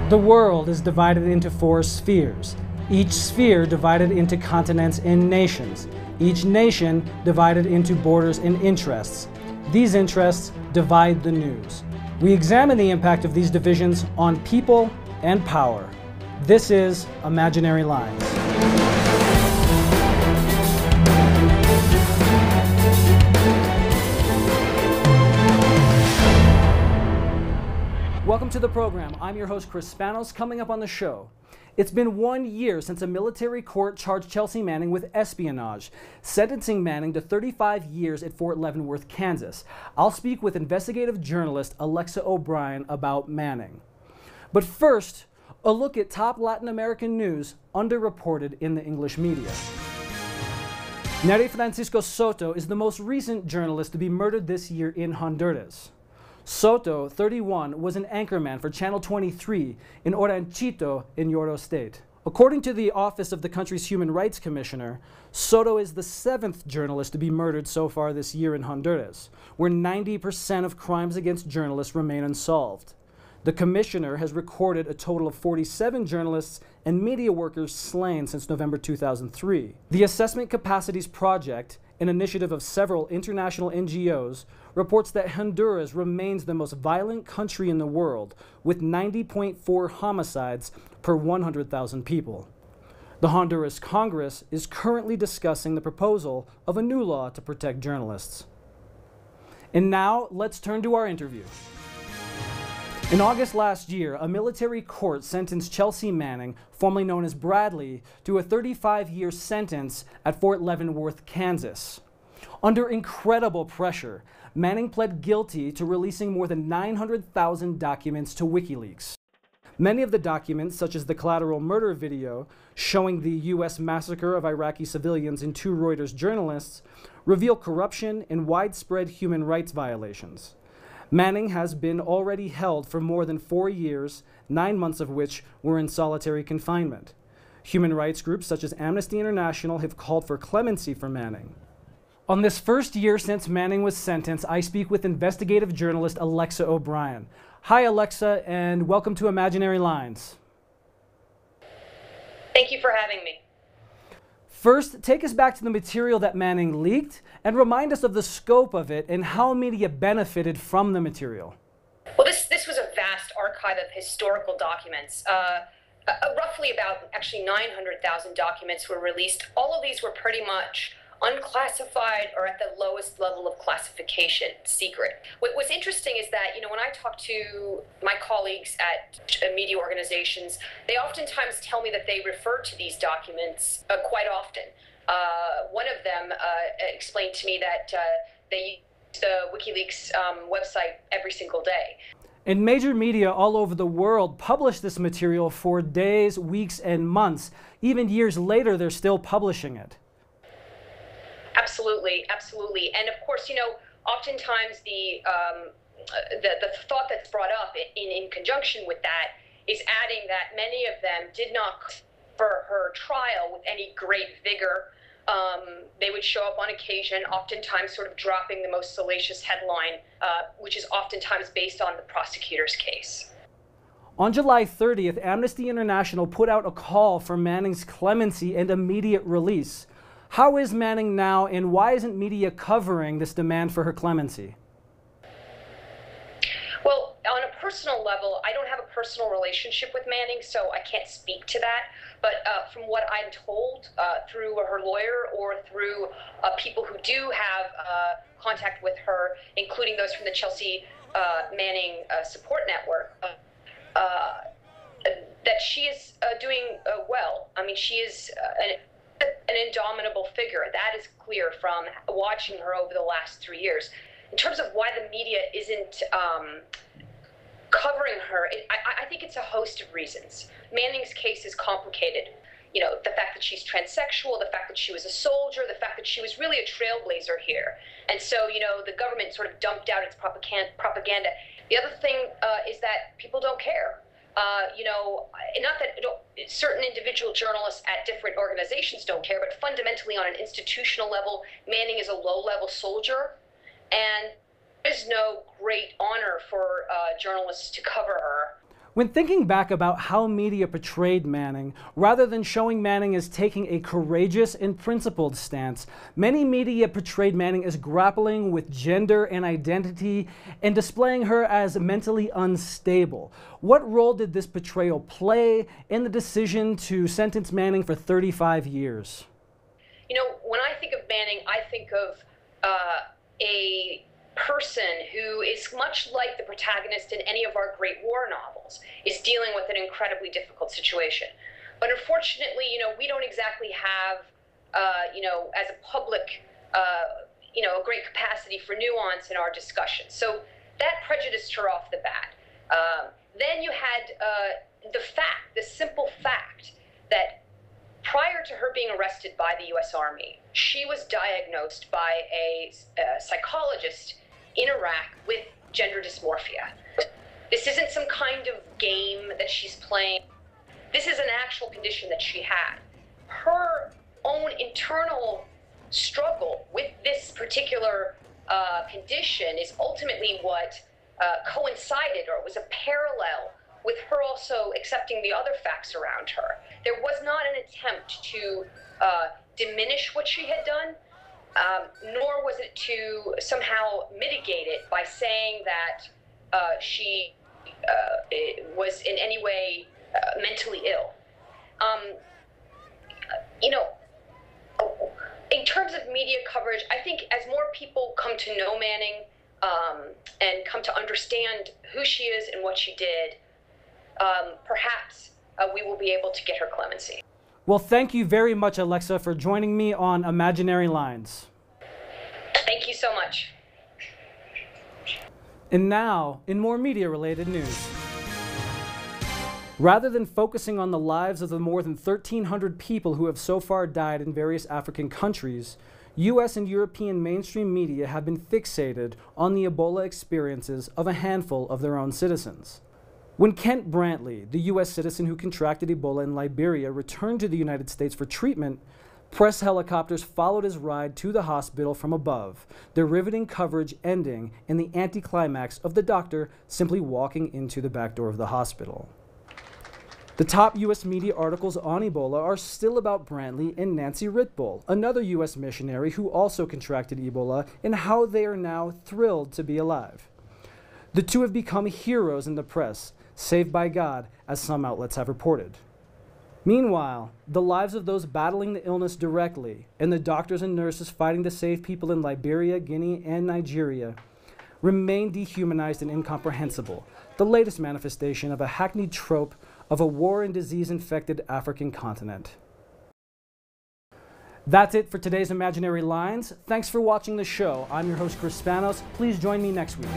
The world is divided into 4 spheres, each sphere divided into continents and nations, each nation divided into borders and interests. These interests divide the news. We examine the impact of these divisions on people and power. This is Imaginary Lines. Welcome to the program. I'm your host, Chris Spanos. Coming up on the show, it's been 1 year since a military court charged Chelsea Manning with espionage, sentencing Manning to 35 years at Fort Leavenworth, Kansas. I'll speak with investigative journalist Alexa O'Brien about Manning. But first, a look at top Latin American news underreported in the English media. Nery Francisco Soto is the most recent journalist to be murdered this year in Honduras. Soto, 31, was an anchorman for Channel 23 in Oranchito in Yoro State. According to the Office of the country's Human Rights Commissioner, Soto is the 7th journalist to be murdered so far this year in Honduras, where 90% of crimes against journalists remain unsolved. The commissioner has recorded a total of 47 journalists and media workers slain since November 2003. The Assessment Capacities Project, an initiative of several international NGOs, reports that Honduras remains the most violent country in the world, with 90.4 homicides per 100,000 people. The Honduras Congress is currently discussing the proposal of a new law to protect journalists. And now, let's turn to our interview. In August last year, a military court sentenced Chelsea Manning, formerly known as Bradley, to a 35-year sentence at Fort Leavenworth, Kansas. Under incredible pressure, Manning pled guilty to releasing more than 900,000 documents to WikiLeaks. Many of the documents, such as the collateral murder video showing the U.S. massacre of Iraqi civilians and 2 Reuters journalists, reveal corruption and widespread human rights violations. Manning has been already held for more than 4 years, 9 months of which were in solitary confinement. Human rights groups such as Amnesty International have called for clemency for Manning. On this first year since Manning was sentenced, I speak with investigative journalist Alexa O'Brien. Hi, Alexa, and welcome to Imaginary Lines. Thank you for having me. First, take us back to the material that Manning leaked and remind us of the scope of it and how media benefited from the material. Well, this was a vast archive of historical documents. Roughly about 900,000 documents were released. All of these were pretty much unclassified or at the lowest level of classification, secret. What's interesting is that, when I talk to my colleagues at media organizations, they oftentimes tell me that they refer to these documents quite often. One of them explained to me that they use the WikiLeaks website every single day. And major media all over the world published this material for days, weeks, and months. Even years later, they're still publishing it. Absolutely, absolutely. And of course, oftentimes the thought that's brought up in conjunction with that is adding that many of them did not cover her trial with any great vigor. They would show up on occasion, oftentimes sort of dropping the most salacious headline, which is oftentimes based on the prosecutor's case. On July 30th, Amnesty International put out a call for Manning's clemency and immediate release. How is Manning now, and why isn't media covering this demand for her clemency? Well, on a personal level, I don't have a personal relationship with Manning, so I can't speak to that. But from what I'm told through her lawyer or through people who do have contact with her, including those from the Chelsea Manning support network, that she is doing well. I mean, she is an indomitable figure. That is clear from watching her over the last 3 years. In terms of why the media isn't covering her, I think it's a host of reasons. Manning's case is complicated. The fact that she's transsexual, the fact that she was a soldier, the fact that she was really a trailblazer here. And so, the government sort of dumped out its propaganda. The other thing is that people don't care. Not that certain individual journalists at different organizations don't care, but fundamentally on an institutional level, Manning is a low-level soldier, and there's no great honor for journalists to cover her. When thinking back about how media portrayed Manning, rather than showing Manning as taking a courageous and principled stance, many media portrayed Manning as grappling with gender and identity and displaying her as mentally unstable. What role did this portrayal play in the decision to sentence Manning for 35 years? You know, when I think of Manning, I think of a person who is much like the protagonist in any of our great war novels, is dealing with an incredibly difficult situation. But unfortunately, you know, we don't exactly have, you know, as a public, you know, a great capacity for nuance in our discussion. So that prejudiced her off the bat. Then you had the simple fact that prior to her being arrested by the U.S. Army, she was diagnosed by a psychologist in Iraq with gender dysmorphia. This isn't some kind of game that she's playing. This is an actual condition that she had. Her own internal struggle with this particular condition is ultimately what coincided, or was a parallel with her also accepting the other facts around her. There was not an attempt to diminish what she had done, nor was it to somehow mitigate it by saying that she was in any way mentally ill. You know, in terms of media coverage, I think as more people come to know Manning and come to understand who she is and what she did, perhaps we will be able to get her clemency. Well, thank you very much, Alexa, for joining me on Imaginary Lines. Thank you so much. And now, in more media-related news. Rather than focusing on the lives of the more than 1,300 people who have so far died in various African countries, U.S. and European mainstream media have been fixated on the Ebola experiences of a handful of their own citizens. When Kent Brantley, the U.S. citizen who contracted Ebola in Liberia, returned to the United States for treatment, press helicopters followed his ride to the hospital from above, their riveting coverage ending in the anticlimax of the doctor simply walking into the back door of the hospital. The top U.S. media articles on Ebola are still about Brantley and Nancy Ritbol, another U.S. missionary who also contracted Ebola, and how they are now thrilled to be alive. The two have become heroes in the press, saved by God, as some outlets have reported. Meanwhile, the lives of those battling the illness directly, and the doctors and nurses fighting to save people in Liberia, Guinea, and Nigeria, remain dehumanized and incomprehensible, the latest manifestation of a hackneyed trope of a war and disease-infected African continent. That's it for today's Imaginary Lines. Thanks for watching the show. I'm your host, Chris Spanos. Please join me next week.